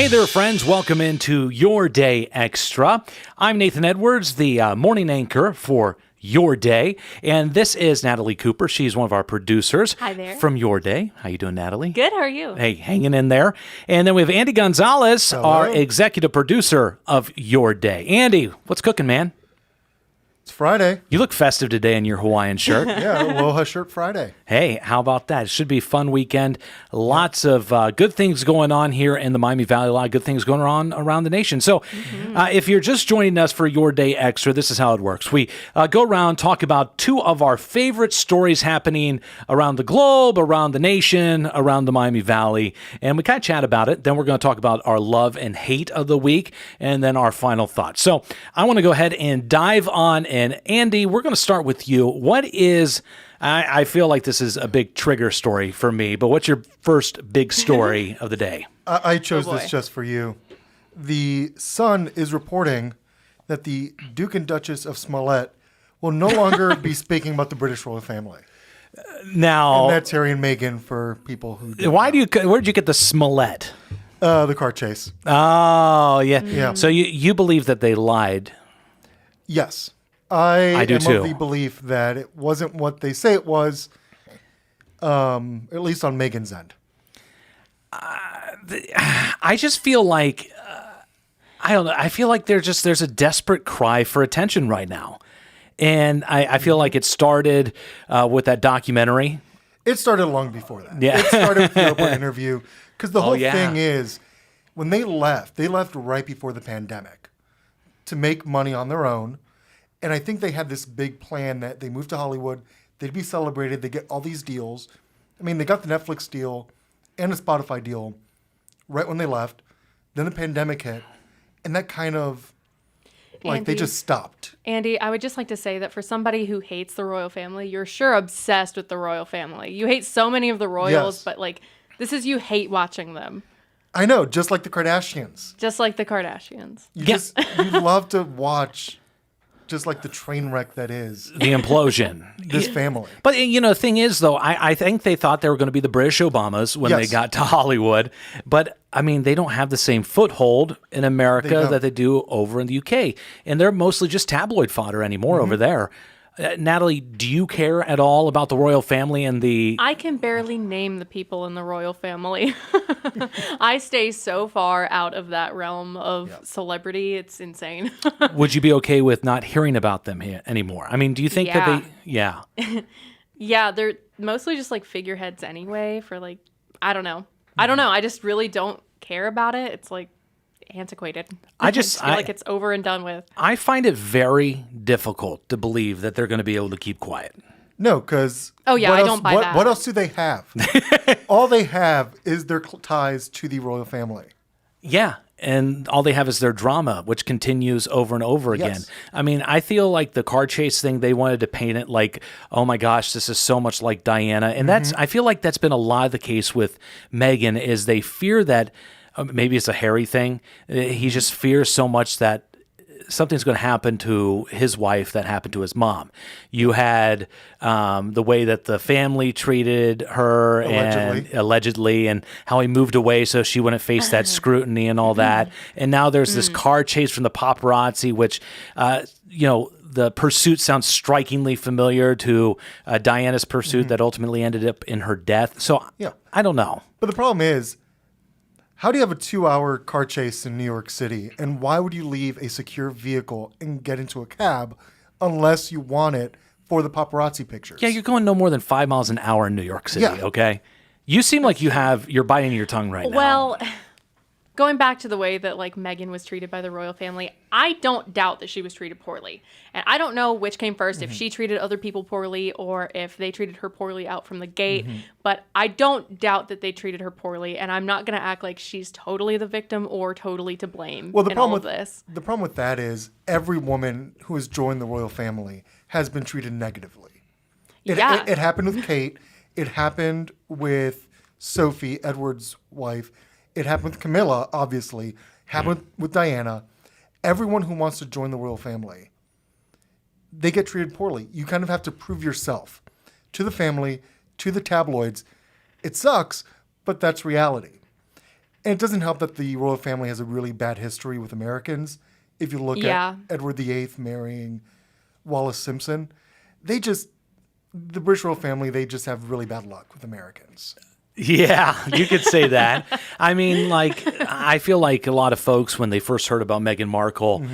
Hey there, friends. Welcome into Your Day Extra. I'm Nathan Edwards, the morning anchor for Your Day, and this is Natalie Cooper. She's one of our producers. Hi there. From Your Day. How you doing, Natalie? Good. How are you? Hey, hanging in there. And then we have Andy Gonzalez, Hello. our executive producer of Your Day. Andy, what's cooking, man? It's Friday. You look festive today in your Hawaiian shirt. Yeah, Aloha Shirt Friday. Hey, how about that? It should be a fun weekend. Lots of good things going on here in the Miami Valley. A lot of good things going on around the nation. So if you're just joining us for Your Day Extra, this is how it works. We go around, talk about two of our favorite stories happening around the globe, around the nation, around the Miami Valley, and we kind of chat about it. Then we're going to talk about our love and hate of the week, and then our final thoughts. So I want to go ahead and dive on. And Andy, we're going to start with you. What is... I feel like this is a big trigger story for me, but what's your first big story of the day? I chose this just for you. The Sun is reporting that the Duke and Duchess of Smollett will no longer be speaking about the British royal family. Now, And that's Harry and Meghan for people who don't where know. did you get the Smollett? The car chase. Oh, yeah. Yeah. So you believe that they lied. Yes. I do am too. of the belief that it wasn't what they say it was, at least on Meghan's end. I just feel like, I don't know, I feel like there's a desperate cry for attention right now. And I feel like it started with that documentary. It started long before that. Yeah. It started with the Oprah interview. Because the whole yeah. thing is, when they left right before the pandemic to make money on their own. And I think they had this big plan that they moved to Hollywood, they'd be celebrated, they get all these deals. I mean, they got the Netflix deal and a Spotify deal right when they left. Then the pandemic hit. And that kind of, like, they Andy. just stopped. Andy, I would just like to say that for somebody who hates the royal family, you're sure obsessed with the royal family. You hate so many of the royals, Yes. but like this is you hate watching them, I know, just like the Kardashians. just like the Kardashians. You love to watch just like the train wreck that is The implosion. this family. But, the thing is, though, I think they thought they were going to be the British Obamas when they Yes. got to Hollywood. But, I mean, they don't have the same foothold in America don't. that they do over in the UK. And they're mostly just tabloid fodder anymore over there. Natalie, do you care at all about the royal family and the... I can barely name the people in the royal family. I stay so far out of that realm of celebrity. It's insane. Would you be okay with not hearing about them here anymore? I mean, do you think that Yeah. they... Yeah. Yeah, they're mostly just like figureheads anyway for like, I don't know. I just really don't care about it. It's like antiquated. I feel like it's over and done with. I find it very difficult to believe that they're going to be able to keep quiet. No, because Oh, yeah, I don't buy that. What else do they have? All they have is their ties to the royal family. Yeah. And all they have is their drama, which continues over and over again. Yes. I mean, I feel like the car chase thing, they wanted to paint it like, oh my gosh, this is so much like Diana. And I feel like that's been a lot of the case with Meghan is they fear that, maybe it's a Harry thing. He just fears so much that something's going to happen to his wife that happened to his mom. You had the way that the family treated her allegedly, and how he moved away so she wouldn't face that scrutiny and all that. And now there's this car chase from the paparazzi, which, the pursuit sounds strikingly familiar to Diana's pursuit that ultimately ended up in her death. So I don't know. But the problem is, how do you have a 2-hour car chase in New York City? And why would you leave a secure vehicle and get into a cab unless you want it for the paparazzi pictures? Yeah, you're going no more than 5 miles an hour in New York City, Yeah. okay? You seem like you're biting your tongue right now. Well, going back to the way that like Meghan was treated by the royal family, I don't doubt that she was treated poorly. And I don't know which came first, if she treated other people poorly or if they treated her poorly out from the gate. But I don't doubt that they treated her poorly, and I'm not going to act like she's totally the victim or totally to blame Well, the in problem all with of this. the problem with that is every woman who has joined the royal family has been treated negatively. It happened with Kate. It happened with Sophie, Edward's wife. It happened with Camilla, obviously. Happened with Diana. Everyone who wants to join the royal family, they get treated poorly. You kind of have to prove yourself to the family, to the tabloids. It sucks, but that's reality. And it doesn't help that the royal family has a really bad history with Americans. If you look at Edward VIII marrying Wallis Simpson, the British royal family, they just have really bad luck with Americans. Yeah, you could say that. I mean, like, I feel like a lot of folks, when they first heard about Meghan Markle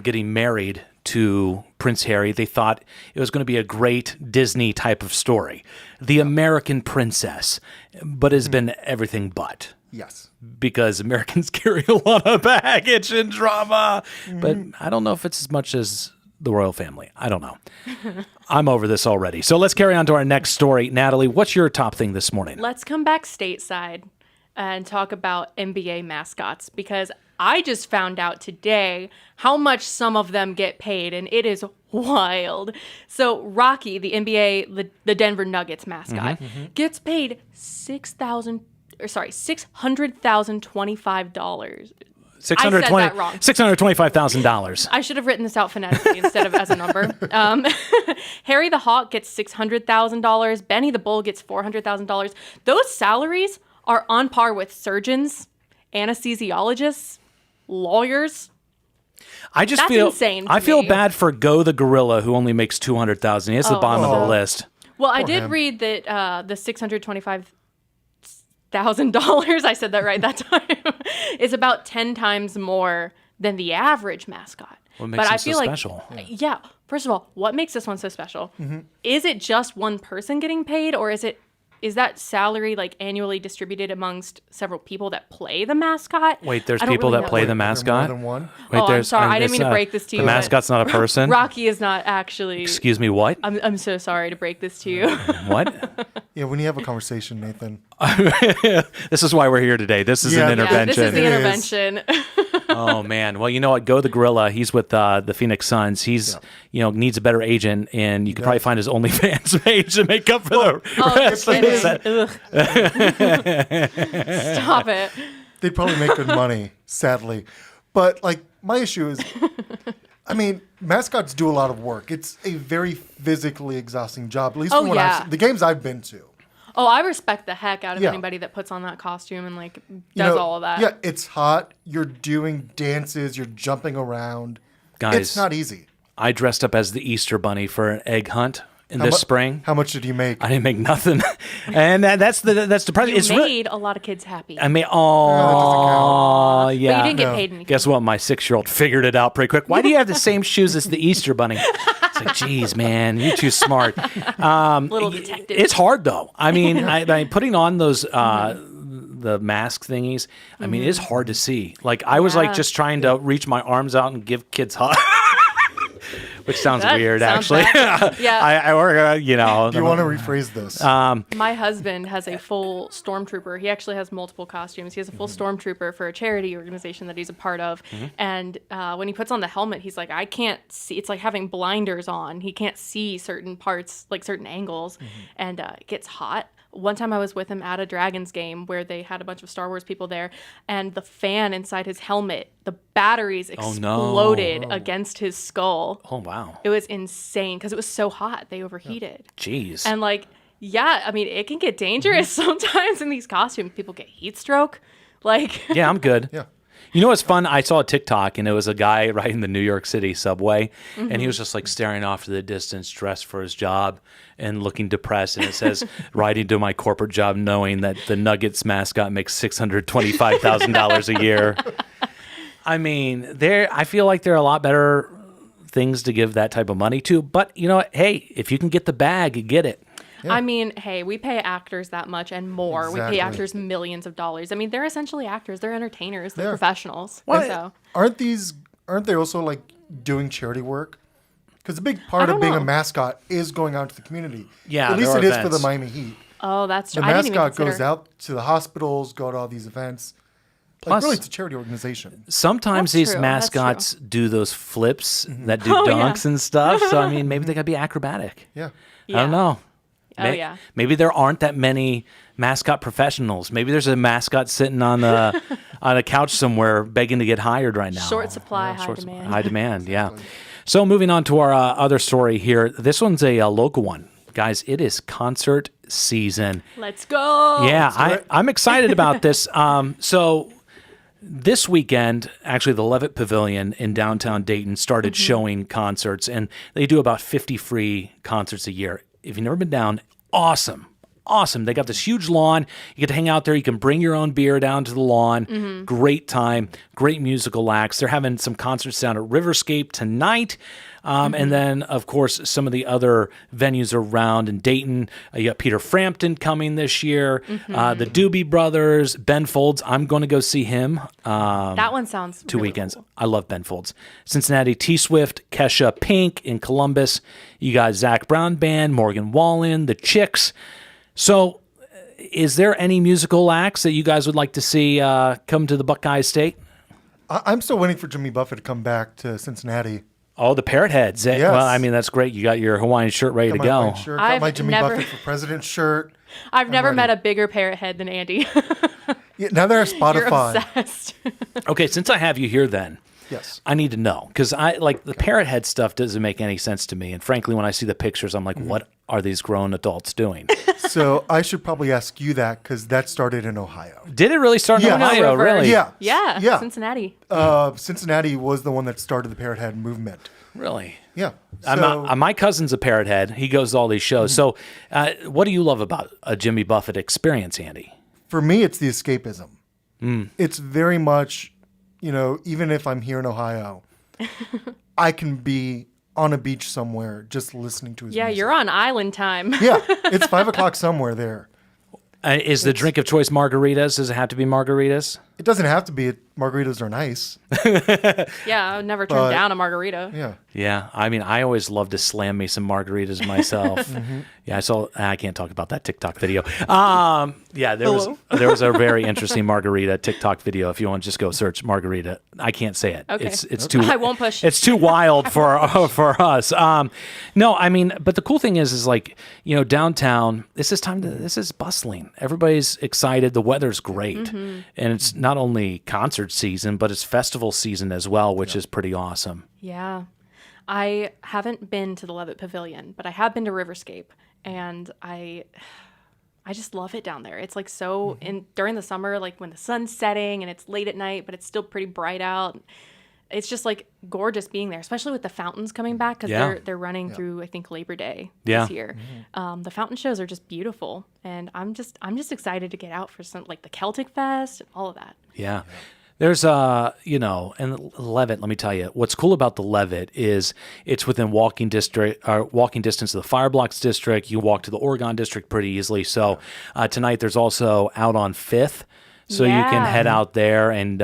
getting married to Prince Harry, they thought it was going to be a great Disney type of story. The American princess, but has been everything but. Yes. Because Americans carry a lot of baggage and drama. But I don't know if it's as much as the royal family. I don't know. I'm over this already. So let's carry on to our next story. Natalie, what's your top thing this morning? Let's come back stateside and talk about NBA mascots, because I just found out today how much some of them get paid, and it is wild. So Rocky, the NBA, the Denver Nuggets mascot, gets paid $600,025. $625,000. I should have written this out phonetically instead of as a number. Harry the Hawk gets $600,000. Benny the Bull gets $400,000. Those salaries are on par with surgeons, anesthesiologists, lawyers. That's insane. I feel bad for Go the gorilla, who only makes $200,000. He has the bottom of the list. Well, I did read that the $625,000, I said that right that time, is about 10 times more than the average mascot. What makes it so special? Yeah. First of all, what makes this one so special? Is it just one person getting paid, or is that salary like annually distributed amongst several people that play the mascot? Wait, there's people that play the mascot? More than one? Wait, I'm sorry. I didn't mean to break this to you. The mascot's not a person? Rocky is not actually... Excuse me, what? I'm so sorry to break this to you. What? Yeah, when you have a conversation, Nathan. This is why we're here today. This is an intervention. Yeah, this is the intervention. Oh, man. Well, you know what? Go the gorilla. He's with the Phoenix Suns. He's, needs a better agent, and you can probably find his OnlyFans page to make up for the rest of his... Stop it. They'd probably make good money, sadly. But, my issue is, mascots do a lot of work. It's a very physically exhausting job, at least from the games I've been to. Oh, I respect the heck out of anybody that puts on that costume and does all of that. Yeah, it's hot. You're doing dances. You're jumping around. Guys, it's not easy. I dressed up as the Easter Bunny for an egg hunt this spring. How much did you make? I didn't make nothing, and that's the problem. You made a lot of kids happy. I mean, yeah. But you didn't get paid anything. Guess what? My 6-year-old figured it out pretty quick. Why do you have the same shoes as the Easter Bunny? It's like, geez, man, you're too smart. Little detective. It's hard though. I mean, I putting on those the mask thingies. I mean, it's hard to see. I was just trying to reach my arms out and give kids hugs. Which sounds weird, actually. Yeah. Do you want to rephrase this? My husband has a full stormtrooper. He actually has multiple costumes. He has a full stormtrooper for a charity organization that he's a part of. And when he puts on the helmet, he's like, I can't see. It's like having blinders on. He can't see certain parts, like certain angles. And it gets hot. One time I was with him at a Dragons game where they had a bunch of Star Wars people there, and the fan inside his helmet, the batteries exploded against his skull. Oh, wow. It was insane because it was so hot. They overheated. Jeez. And it can get dangerous sometimes in these costumes. People get heat stroke. Yeah, I'm good. Yeah. You know what's fun? I saw a TikTok, and it was a guy riding the New York City subway, and he was just staring off to the distance, dressed for his job and looking depressed. And it says, riding to my corporate job knowing that the Nuggets mascot makes $625,000 a year. I mean, I feel like there are a lot better things to give that type of money to. But, hey, if you can get the bag, get it. Yeah. I mean, hey, we pay actors that much and more. Exactly. We pay actors millions of dollars. I mean, they're essentially actors. They're entertainers. They're professionals. So. Aren't they also doing charity work? Because a big part of being a mascot is going out to the community. Yeah, at least it is for the Miami Heat. Oh, that's true. The mascot goes out to the hospitals, go to all these events. Plus, really, it's a charity organization. Sometimes these mascots do those flips that do dunks and stuff. So, I mean, maybe they got to be acrobatic. Yeah. I don't know. Maybe there aren't that many mascot professionals. Maybe there's a mascot sitting on a couch somewhere begging to get hired right now. Short supply, high demand. High demand, yeah. So moving on to our other story here. This one's a local one. Guys, it is concert season. Let's go. Yeah, I'm excited about this. So this weekend, actually, the Levitt Pavilion in downtown Dayton started showing concerts, and they do about 50 free concerts a year. If you've never been down, awesome. They got this huge lawn. You get to hang out there. You can bring your own beer down to the lawn. Great time. Great musical acts. They're having some concerts down at Riverscape tonight. And then, of course, some of the other venues around in Dayton. You got Peter Frampton coming this year. The Doobie Brothers, Ben Folds. I'm going to go see him. That one sounds 2 really weekends. cool. I love Ben Folds. Cincinnati, T-Swift, Kesha Pink in Columbus. You got Zach Brown Band, Morgan Wallen, The Chicks. So is there any musical acts that you guys would like to see come to the Buckeye State? I'm still waiting for Jimmy Buffett to come back to Cincinnati. Oh, the Parrot Heads. Yes. Well, I mean, that's great. You got your Hawaiian shirt ready to Got go. my shirt, got my Jimmy Buffett for President shirt. I've never ready. met a bigger parrot head than Andy. Yeah, now they're at You're Spotify. obsessed. Okay, since I have you here then, Yes. I need to know, because the Parrot Head stuff doesn't make any sense to me. And frankly, when I see the pictures, I'm like, what are these grown adults doing? So I should probably ask you that because that started in Ohio. Did it really start in Yeah. Ohio? River. Really? Yeah. Cincinnati. Cincinnati was the one that started the Parrot Head movement. Really? Yeah. My cousin's a Parrot Head. He goes to all these shows. So what do you love about a Jimmy Buffett experience, Andy? For me, it's the escapism. It's very much, even if I'm here in Ohio, I can be on a beach somewhere just listening to his music. You're on island time. Yeah, it's 5 o'clock somewhere there. Is the drink of choice margaritas? Does it have to be margaritas? It doesn't have to be. Margaritas are nice. Yeah, I would never turn down a margarita. Yeah. Yeah, I mean, I always love to slam me some margaritas myself. Yeah, I can't talk about that TikTok video. Yeah, there was a very interesting margarita TikTok video. If you want to just go search margarita, I can't say it. Okay. It's too. I won't push. It's too wild for us. No, I mean, but the cool thing is like, downtown. This is bustling. Everybody's excited. The weather's great, and it's not only concert season, but it's festival season as well, which is pretty awesome. Yeah. I haven't been to the Levitt Pavilion, but I have been to Riverscape, and I just love it down there. It's like so during the summer, like when the sun's setting and it's late at night, but it's still pretty bright out. It's just like gorgeous being there, especially with the fountains coming back because they're running through, I think, Labor Day this year. The fountain shows are just beautiful, and I'm just excited to get out for some like the Celtic Fest and all of that. Yeah. There's and Levitt, let me tell you, what's cool about the Levitt is it's within walking distance of the Fireblocks district. You walk to the Oregon district pretty easily. So tonight there's also out on 5th. So you can head out there and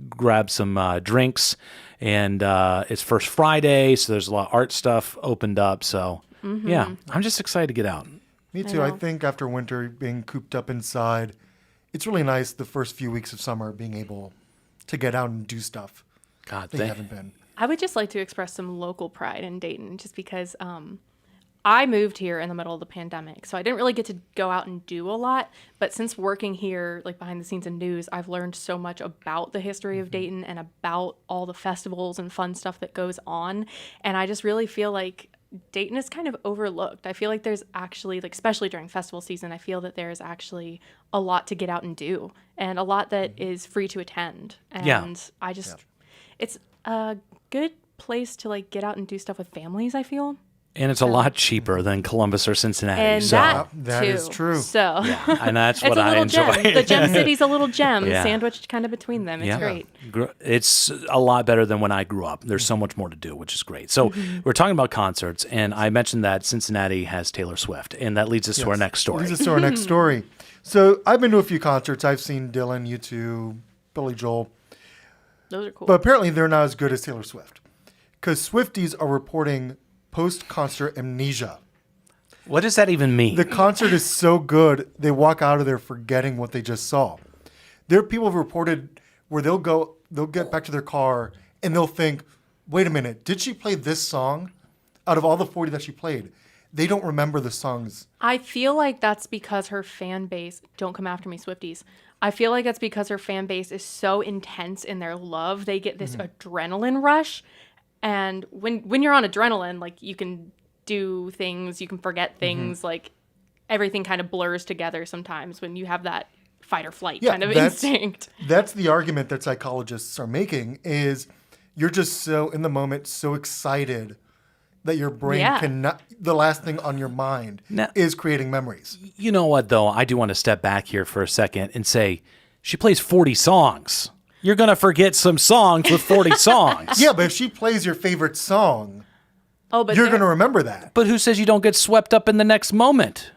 grab some drinks. And it's First Friday, so there's a lot of art stuff opened up. So yeah, I'm just excited to get out. Me too. I think after winter, being cooped up inside, it's really nice the first few weeks of summer being able to get out and do stuff. God, They haven't been. I would just like to express some local pride in Dayton just because I moved here in the middle of the pandemic, so I didn't really get to go out and do a lot. But since working here, like behind the scenes in news, I've learned so much about the history of Dayton and about all the festivals and fun stuff that goes on. And I just really feel like Dayton is kind of overlooked. I feel like there's actually, like, especially during festival season, I feel that there's actually a lot to get out and do and a lot that is free to attend. And it's a good place to like get out and do stuff with families, I feel. And it's a lot cheaper than Columbus or Cincinnati. And so. That is true. So And that's it's what a I little enjoy. gem. The Gem City's a little gem Yeah. sandwiched kind of between them. It's great. It's a lot better than when I grew up. There's so much more to do, which is great. So we're talking about concerts, and I mentioned that Cincinnati has Taylor Swift, and that leads us to our next story. Leads us to our next story. So I've been to a few concerts. I've seen Dylan, U2, Billy Joel. Those are cool. But apparently they're not as good as Taylor Swift. Because Swifties are reporting post-concert amnesia. What does that even mean? The concert is so good, they walk out of there forgetting what they just saw. There are people who've reported where they'll get back to their car and they'll think, wait a minute, did she play this song? Out of all the 40 that she played, they don't remember the songs. I feel like that's because her fan base, don't come after me, Swifties. I feel like that's because her fan base is so intense in their love. They get this adrenaline rush. And when you're on adrenaline, like you can do things, you can forget things. Like everything kind of blurs together sometimes when you have that fight or flight kind of instinct. That's the argument that psychologists are making is you're just so in the moment, so excited that your brain cannot, the last thing on your mind is creating memories. You know what, though? I do want to step back here for a second and say she plays 40 songs. You're going to forget some songs with 40 songs. Yeah, but if she plays your favorite song, but you're going to remember that. But who says you don't get swept up in the next moment?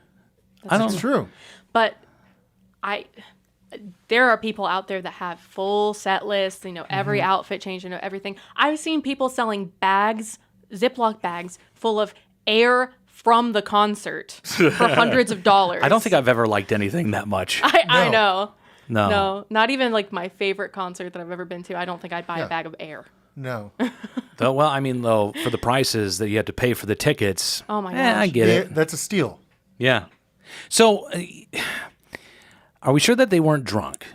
That's true. But there are people out there that have full set lists, every outfit change, everything. I've seen people selling bags, Ziploc bags full of air from the concert for hundreds of dollars. I don't think I've ever liked anything that much. I know. No. Not even like my favorite concert that I've ever been to. I don't think I'd buy a bag of air. No. Though, for the prices that you had to pay for the tickets. Oh my gosh. I get it. That's a steal. Yeah. So, are we sure that they weren't drunk?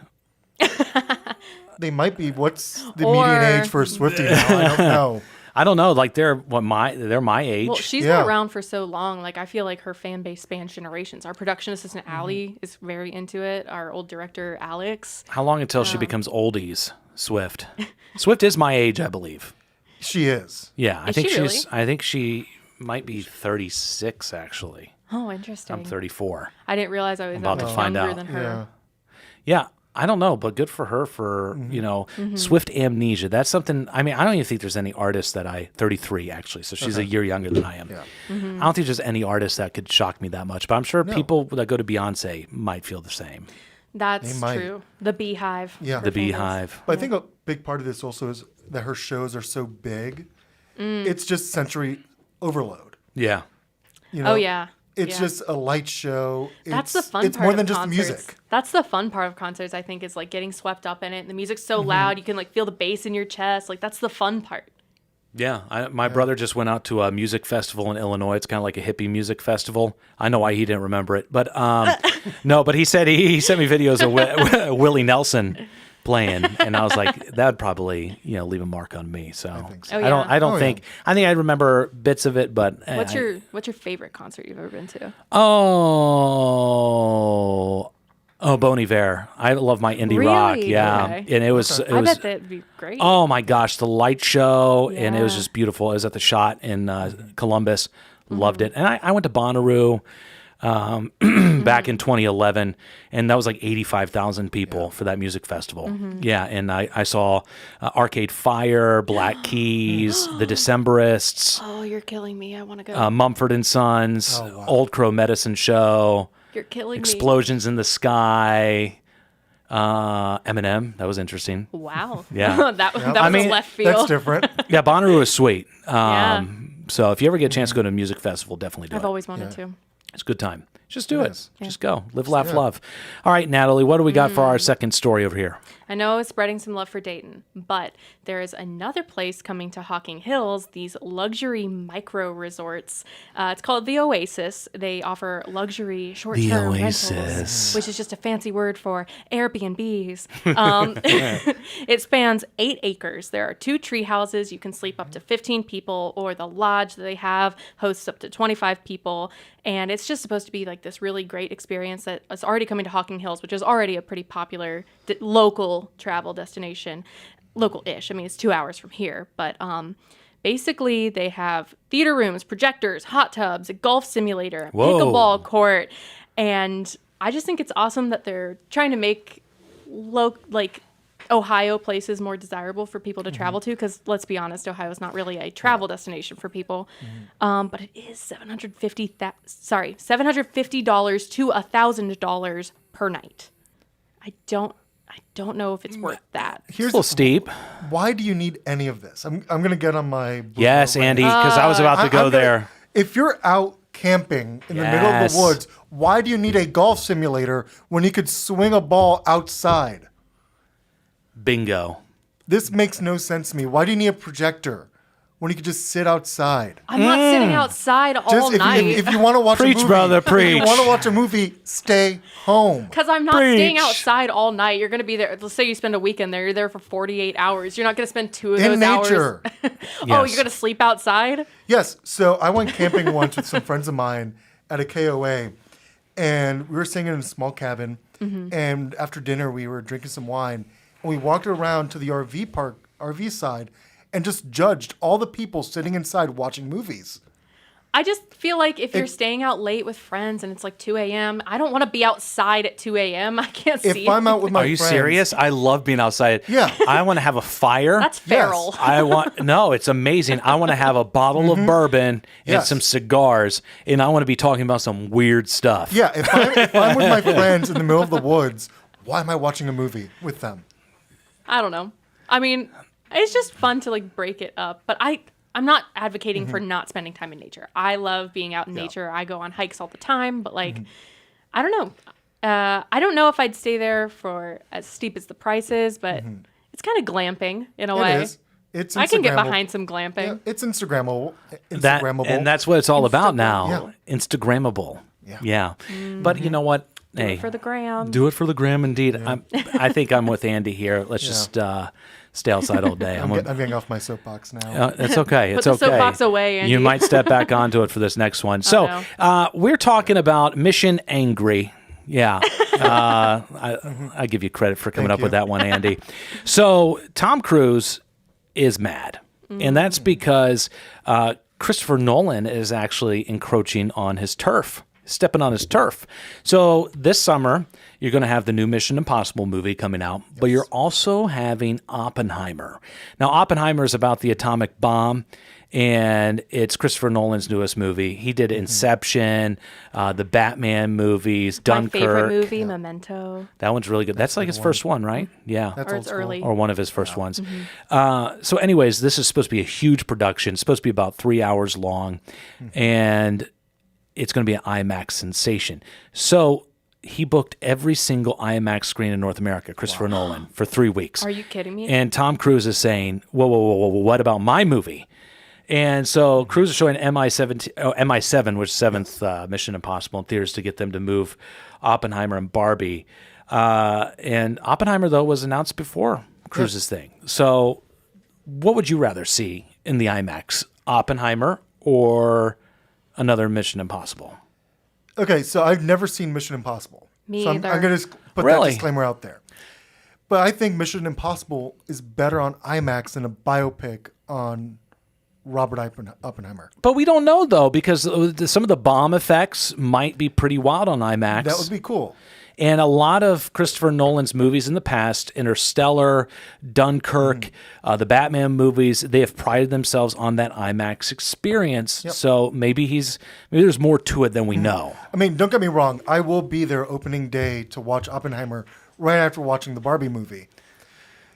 They might be. What's the median age for a Swiftie now? I don't know. I don't know. Like they're my age. Well, she's been around for so long. Like I feel like her fan base spans generations. Our production assistant Allie is very into it. Our old director Alex. How long until she becomes oldies? Swift. Swift is my age, I believe. She is. Yeah, Is she really? I think she might be 36 actually. Oh, interesting. I'm 34. I didn't realize I was about that to much find younger out. than her. Yeah, I don't know, but good for her for, Swift amnesia. That's something, I don't even think there's any artist 33 actually, so she's a year younger than I am. Yeah. Mm-hmm. I don't think there's any artist that could shock me that much, but I'm sure people that go to Beyonce might feel the same. That's true. The Beehive. Yeah. The Beehive. But I think a big part of this also is that her shows are so big. It's just sensory overload. Yeah. Oh, yeah. It's just a light show. That's the fun It's part more of than just concerts. music. That's the fun part of concerts, I think, is like getting swept up in it. The music's so loud, you can like feel the bass in your chest. Like that's the fun part. Yeah, my brother just went out to a music festival in Illinois. It's kind of like a hippie music festival. I know why he didn't remember it, but no. But he said he sent me videos of Willie Nelson playing, and I was like, that would probably leave a mark on me. So I think so. I don't think I think I remember bits of it, but What's your favorite concert you've ever been to? Oh, Bon Iver. I love my indie Really? rock. Yeah. Okay. And it was I bet that'd be great. oh my gosh, the light show. And it was Yeah. just beautiful. It was at the Shot in Columbus. Loved it. And I went to Bonnaroo back in 2011, and that was like 85,000 people for that music festival. Yeah. And I saw Arcade Fire, Black Keys, the Decemberists, Oh, you're killing me. I want to go. Mumford and Sons, Old Crow Medicine Show. You're killing Explosions in the Sky, Eminem. That was interesting. me. Wow. Yeah. that was left field. That's different. Yeah, Bonnaroo is sweet. Yeah. So if you ever get a chance to go to a music festival, definitely do I've it. always wanted to. It's a good time. Just do it. is. Just go. Live, laugh, love. All right, Natalie, what do we got for our second story over here? I know it's spreading some love for Dayton, but there is another place coming to Hocking Hills, these luxury micro resorts. It's called the Oasis. They offer luxury short-term rentals, Oasis. which is just a fancy word for Airbnbs. It spans 8 acres. There are 2 tree houses. You can sleep up to 15 people, or the lodge that they have hosts up to 25 people. And it's just supposed to be like this really great experience that is already coming to Hocking Hills, which is already a pretty popular local travel destination. Local-ish. I mean, it's 2 hours from here. But basically, they have theater rooms, projectors, hot tubs, a golf simulator, a Whoa. pickleball court. And I just think it's awesome that they're trying to make Ohio places more desirable for people to travel to, because let's be honest, Ohio is not really a travel destination for people. But it is $750 to $1,000 per night. I don't know if it's worth that. It's a little steep. Why do you need any of this? I'm going to get on my... Yes, Andy, because I was about to go there. If you're out camping in the middle of the woods, why do you need a golf simulator when you could swing a ball outside? Bingo. This makes no sense to me. Why do you need a projector when you could just sit outside? I'm not sitting outside all Just night. if you want to watch Preach, a movie, brother, If preach. you want to watch a movie, stay home. Because I'm not staying Preach. outside all night. You're going to be there. Let's say you spend a weekend there. You're there for 48 hours. You're not going to spend 2 of In those nature. hours. Oh, Yes. you're going to sleep outside? Yes. So I went camping once with some friends of mine at a KOA, and we were staying in a small cabin. And after dinner, we were drinking some wine, and we walked around to the RV side, and just judged all the people sitting inside watching movies. I just feel like if you're staying out late with friends and it's like 2 a.m., I don't want to be outside at 2 a.m. I can't see If I'm out with my Are you friends, serious? I love being outside. Yeah. I want to have a fire. That's feral. No, it's amazing. I want to have a bottle of bourbon and Yes. some cigars, and I want to be talking about some weird stuff. Yeah, if I'm with my friends in the middle of the woods, why am I watching a movie with them? I don't know. I mean, it's just fun to like break it up, but I'm not advocating for not spending time in nature. I love being out in nature. I go on hikes all the time, but like, I don't know. I don't know if I'd stay there for as steep as the price is, but it's kind of glamping in a way. It is. It's I can get Instagrammable. behind some glamping. Yeah, it's Instagrammable. And that's what it's all about now. Yeah. Instagrammable. Yeah. But you know what? Hey, For the gram. do it for the gram, indeed. I think I'm with Andy here. Let's just stay outside all day. I'm getting off my soapbox now. It's okay. It's the okay. soapbox away, Andy. You might step back onto it for this next one. So we're talking about Mission Angry. Yeah. I give you credit for coming up with that one, Andy. So Tom Cruise is mad. And that's because Christopher Nolan is actually encroaching on his turf. Stepping on his turf. So this summer, you're going to have the new Mission Impossible movie coming out, but you're also having Oppenheimer. Now, Oppenheimer is about the atomic bomb, and it's Christopher Nolan's newest movie. He did Inception, the Batman movies, My Dunkirk. favorite movie, Memento. That one's really good. That's like his first one, right? Yeah. That's Or old it's school. early. Or one of his first ones. So anyways, this is supposed to be a huge production. It's supposed to be about 3 hours long, and it's going to be an IMAX sensation. So he booked every single IMAX screen in North America, Christopher Nolan, for 3 weeks. Are you kidding me? And Tom Cruise is saying, whoa, what about my movie? And so Cruise is showing MI7, which is seventh Mission Impossible in theaters to get them to move Oppenheimer and Barbie. And Oppenheimer, though, was announced before Cruise's thing. So what would you rather see in the IMAX, Oppenheimer or another Mission Impossible? Okay, so I've never seen Mission Impossible. Me so I'm either. going to put Really? that disclaimer out there. But I think Mission Impossible is better on IMAX than a biopic on Robert Oppenheimer. But we don't know, though, because some of the bomb effects might be pretty wild on IMAX. That would be cool. And a lot of Christopher Nolan's movies in the past, Interstellar, Dunkirk, the Batman movies, they have prided themselves on that IMAX experience. Yep. So maybe there's more to it than we know. I mean, don't get me wrong. I will be there opening day to watch Oppenheimer right after watching the Barbie movie.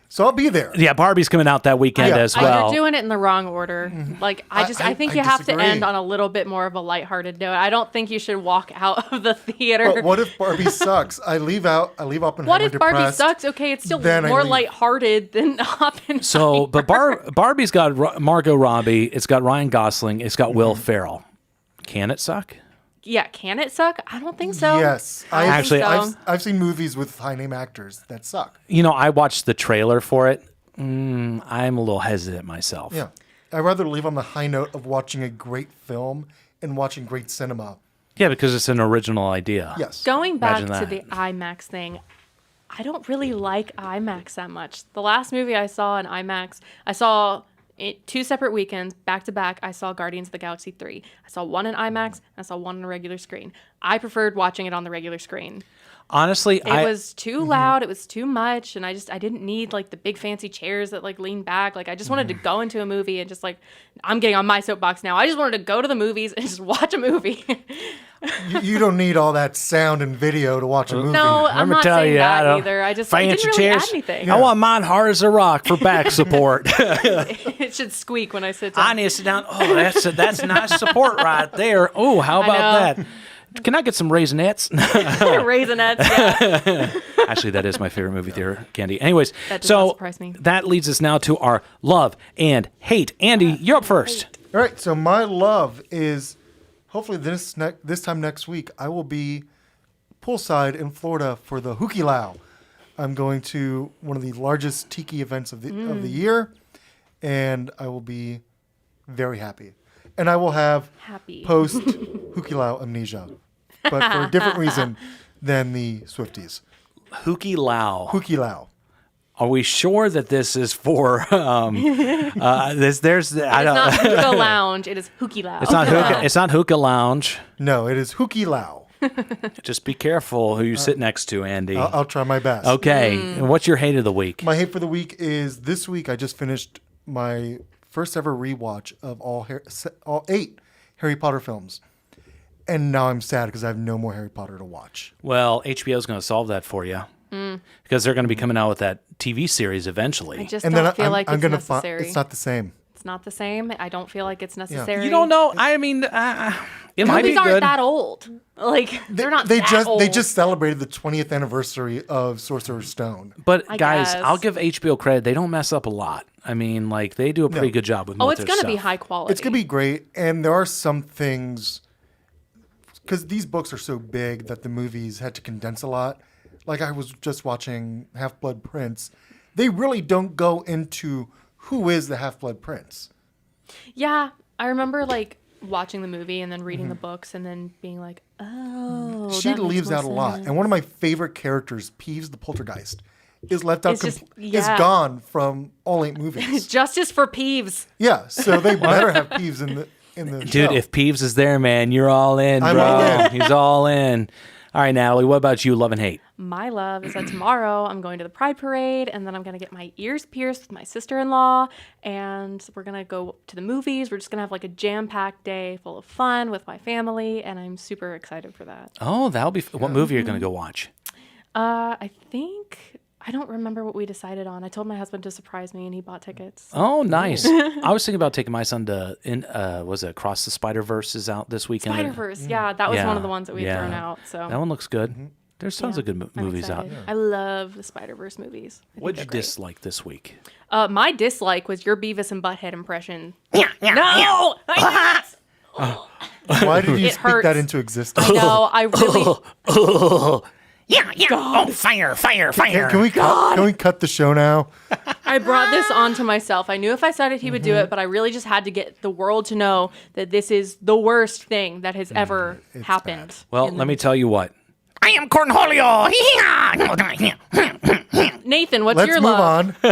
So I'll be there. Yeah, Barbie's coming out that weekend Yeah. as well. You're doing it in the wrong order. Like, I think you have to disagree. end on a little bit more of a lighthearted note. I don't think you should walk out of the theater. But what if Barbie sucks? I leave Oppenheimer What if Barbie depressed. sucks? Okay, it's still Then I more leave. lighthearted than Oppenheimer. So, but Barbie's got Margot Robbie, it's got Ryan Gosling, it's got Will Ferrell. Can it suck? Yeah, can it suck? I don't think so. Yes. I don't think so. I've seen movies with high-name actors that suck. You know, I watched the trailer for it. I'm a little hesitant myself. Yeah. I'd rather leave on the high note of watching a great film and watching great cinema. Yeah, because it's an original idea. Yes. Going back Imagine to that. the IMAX thing, I don't really like IMAX that much. The last movie I saw in IMAX, I saw it 2 separate weekends, back to back. I saw Guardians of the Galaxy 3. I saw one in IMAX, and I saw one on a regular screen. I preferred watching it on the regular screen. Honestly, It was too loud. It was too much, and I didn't need like the big fancy chairs that like lean back. Like I just wanted to go into a movie and just like, I'm getting on my soapbox now. I just wanted to go to the movies and just watch a movie. You don't need all that sound and video to watch a movie. No, I'm not saying that either. I just it didn't fancy really chairs. add anything. I want mine hard as a rock for back support. It should squeak when I sit down. I need to sit down. Oh, that's nice support right there. Oh, how about that? Can I get some Raisinets? Raisinets, yeah. Actually, that is my favorite movie theater candy. Anyways, That does not surprise me. that leads us now to our love and hate. Andy, you're up first. All right, so my love is hopefully this time next week I will be poolside in Florida for the Hukilau. I'm going to one of the largest tiki events of the year, and I will be very happy. And I will have Happy. post Hukilau amnesia. but for a different reason than the Swifties. Huki Lau. Huki Lau. Are we sure that this is for this? There's It's not Hookah Lounge. It is Huki Lau. It's not hookah. It's not Hookah Lounge. No, it is Huki Lau. Just be careful who you sit next to, Andy. I'll try my best. Okay. And what's your hate of the week? My hate for the week is this week I just finished my first ever rewatch of all 8 Harry Potter films. And now I'm sad because I have no more Harry Potter to watch. Well, HBO's going to solve that for you. Because they're going to be coming out with that TV series eventually. I just don't feel like it's necessary. It's not the same. It's not the same. I don't feel like it's necessary. You don't know. I mean, it might be Movies aren't good. that old. Like they're not They that just old. they just celebrated the 20th anniversary of Sorcerer's Stone. But I guys, guess. I'll give HBO credit. They don't mess up a lot. I mean, like they do a pretty good job with most it's of their going to be stuff. high quality. It's gonna be great, and there are some things because these books are so big that the movies had to condense a lot. Like I was just watching Half-Blood Prince. They really don't go into who is the Half-Blood Prince. Yeah, I remember like watching the movie and then reading the books and then being like, oh, She that makes leaves more out a lot. sense. And one of my favorite characters, Peeves the Poltergeist, is left out. It's just- Is yeah. gone from all 8 movies. Justice for Peeves. Yeah, so they better have Peeves in the Dude, show. if Peeves is there, man, you're all in, I'm bro. all in. He's all in. All right, Natalie, what about you? Love and hate. My love is that tomorrow I'm going to the Pride Parade and then I'm going to get my ears pierced with my sister-in-law and we're going to go to the movies. We're just going to have like a jam-packed day full of fun with my family and I'm super excited for that. Oh, that'll be. What movie are you going to go watch? I think, I don't remember what we decided on. I told my husband to surprise me and he bought tickets. Oh, nice. I was thinking about taking my son to was it Across the Spider-Verse is out this weekend. Spider-Verse, yeah, that was Yeah, one of the ones that we had yeah. thrown out. So That one looks good. There's tons of good I'm movies out. excited. I love the Spider-Verse movies. I think What'd they're you great. dislike this week? My dislike was your Beavis and Butthead impression. No! I Why did you It speak hurts. that into existence? know, I really... Oh, fire. Can we cut the show now? I brought this on to myself. I knew if I said it, he would do it, but I really just had to get the world to know that this is the worst thing that has ever happened. Well, in let the- me tell you what. I am Cornholio. Nathan, what's Let's your move love? on.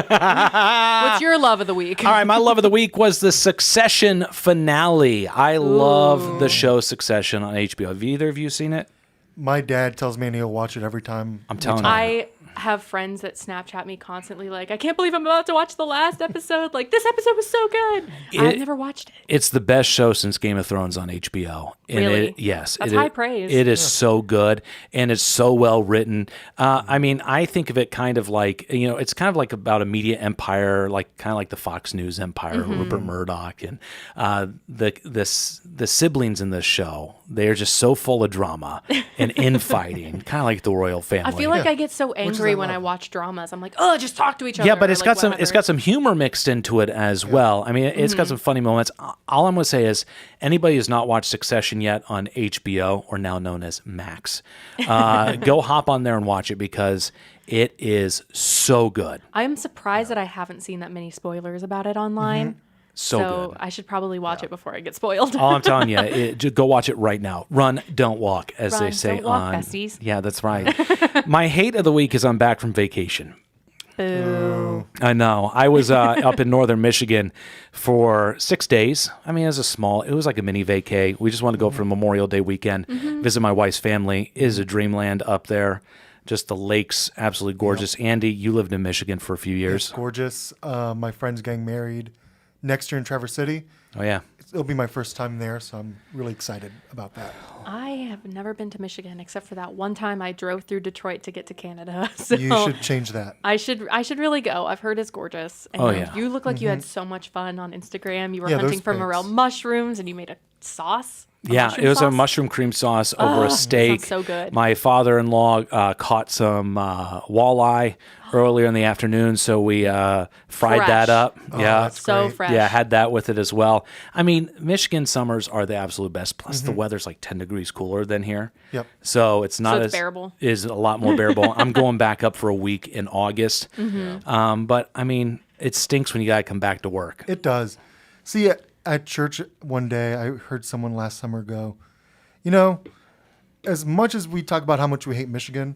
What's your love of the week? All right, my love of the week was the Succession finale. I love the show Succession on HBO. Have either of you seen it? My dad tells me and he'll watch it every time. I'm telling you. I have friends that Snapchat me constantly like, I can't believe I'm about to watch the last episode. Like, this episode was so good. I've never watched it. It's the best show since Game of Thrones on HBO. And Really? Yes. That's it high is- praise. It is so good, and it's so well written. I mean, I think of it kind of like, it's kind of like about a media empire, like kind of like the Fox News empire, Rupert Murdoch, and the siblings in this show. They are just so full of drama and infighting, kind of like the royal family. I feel like I get so angry when I watch dramas. I'm like, oh, just talk to each other. Yeah, but it's or, got like, some whatever. some humor mixed into it as well. I mean, it's got some funny moments. All I'm going to say is anybody who's not watched Succession yet on HBO, or now known as Max, go hop on there and watch it because it is so good. I am surprised that I haven't seen that many spoilers about it online. So good. I should probably watch it before I get spoiled. All I'm telling you, just go watch it right now. Run, don't walk, as Run, they say don't walk, on. besties. Yeah, that's right. My hate of the week is I'm back from vacation. Boo. I know. I was up in northern Michigan for 6 days. I mean, it was like a mini vacay. We just wanted to go for Memorial Day weekend, visit my wife's family. It is a dreamland up there. Just the lakes, absolutely gorgeous. Andy, you lived in Michigan for a few years. Gorgeous. My friend's getting married next year in Traverse City. Oh, yeah. It'll be my first time there, so I'm really excited about that. I have never been to Michigan except for that one time I drove through Detroit to get to Canada. So You should change that. I should really go. I've heard it's gorgeous. And Oh, yeah. you look like you had so much fun on Instagram. You were Yeah, hunting those for pics. morel mushrooms and you made a sauce. Yeah, it was a mushroom cream sauce over a steak. so good. My father-in-law caught some walleye earlier in the afternoon, so we fried Fresh. that up. Yeah, that's So great. fresh. yeah, had that with it as well. I mean, Michigan summers are the absolute best. Plus, the weather's like 10 degrees cooler than here. Yep. So it's not it's as bearable. Is a lot more bearable. I'm going back up for a week in August. But I mean, it stinks when you got to come back to work. It does. See, at church one day, I heard someone last summer go, as much as we talk about how much we hate Michigan,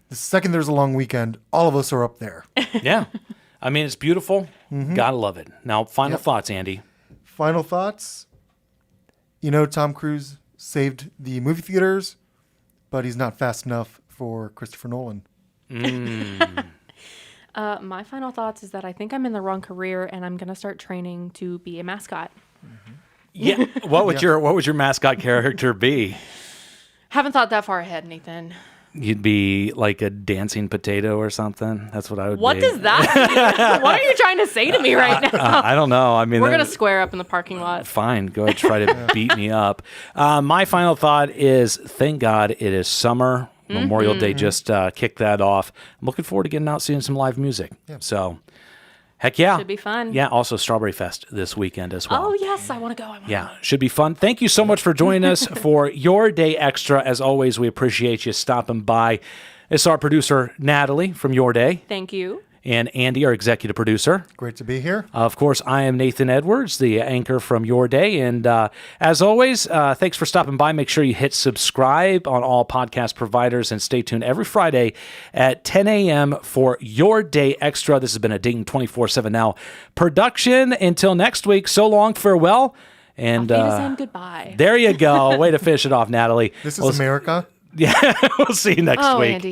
the second there's a long weekend, all of us are up there. Yeah. I mean, it's beautiful. Gotta love it. Now, final thoughts, Andy. Final thoughts. Tom Cruise saved the movie theaters, but he's not fast enough for Christopher Nolan. My final thoughts is that I think I'm in the wrong career, and I'm going to start training to be a mascot. Yeah. What would your mascot character be? Haven't thought that far ahead, Nathan. You'd be like a dancing potato or something. That's what I would be. What does that mean? What are you trying to say to me right now? I don't know. I mean, We're going to square up in the parking lot. Fine. Go ahead. Try to beat me up. My final thought is, thank God it is summer. Memorial Day just kicked that off. I'm looking forward to getting out seeing some live music. Yeah. So, heck yeah. Should be fun. Yeah, also Strawberry Fest this weekend as well. Oh, yes, I want to go. Yeah, should be fun. Thank you so much for joining us for Your Day Extra. As always, we appreciate you stopping by. It's our producer, Natalie, from Your Day. Thank you. And Andy, our executive producer. Great to be here. Of course, I am Nathan Edwards, the anchor from Your Day. And as always, thanks for stopping by. Make sure you hit subscribe on all podcast providers and stay tuned every Friday at 10 a.m. for Your Day Extra. This has been a Dayton 24/7 Now production. Until next week, so long, farewell. And goodbye. There you go. Way to finish it off, Natalie. This is America. Yeah, we'll see you next week. Andy.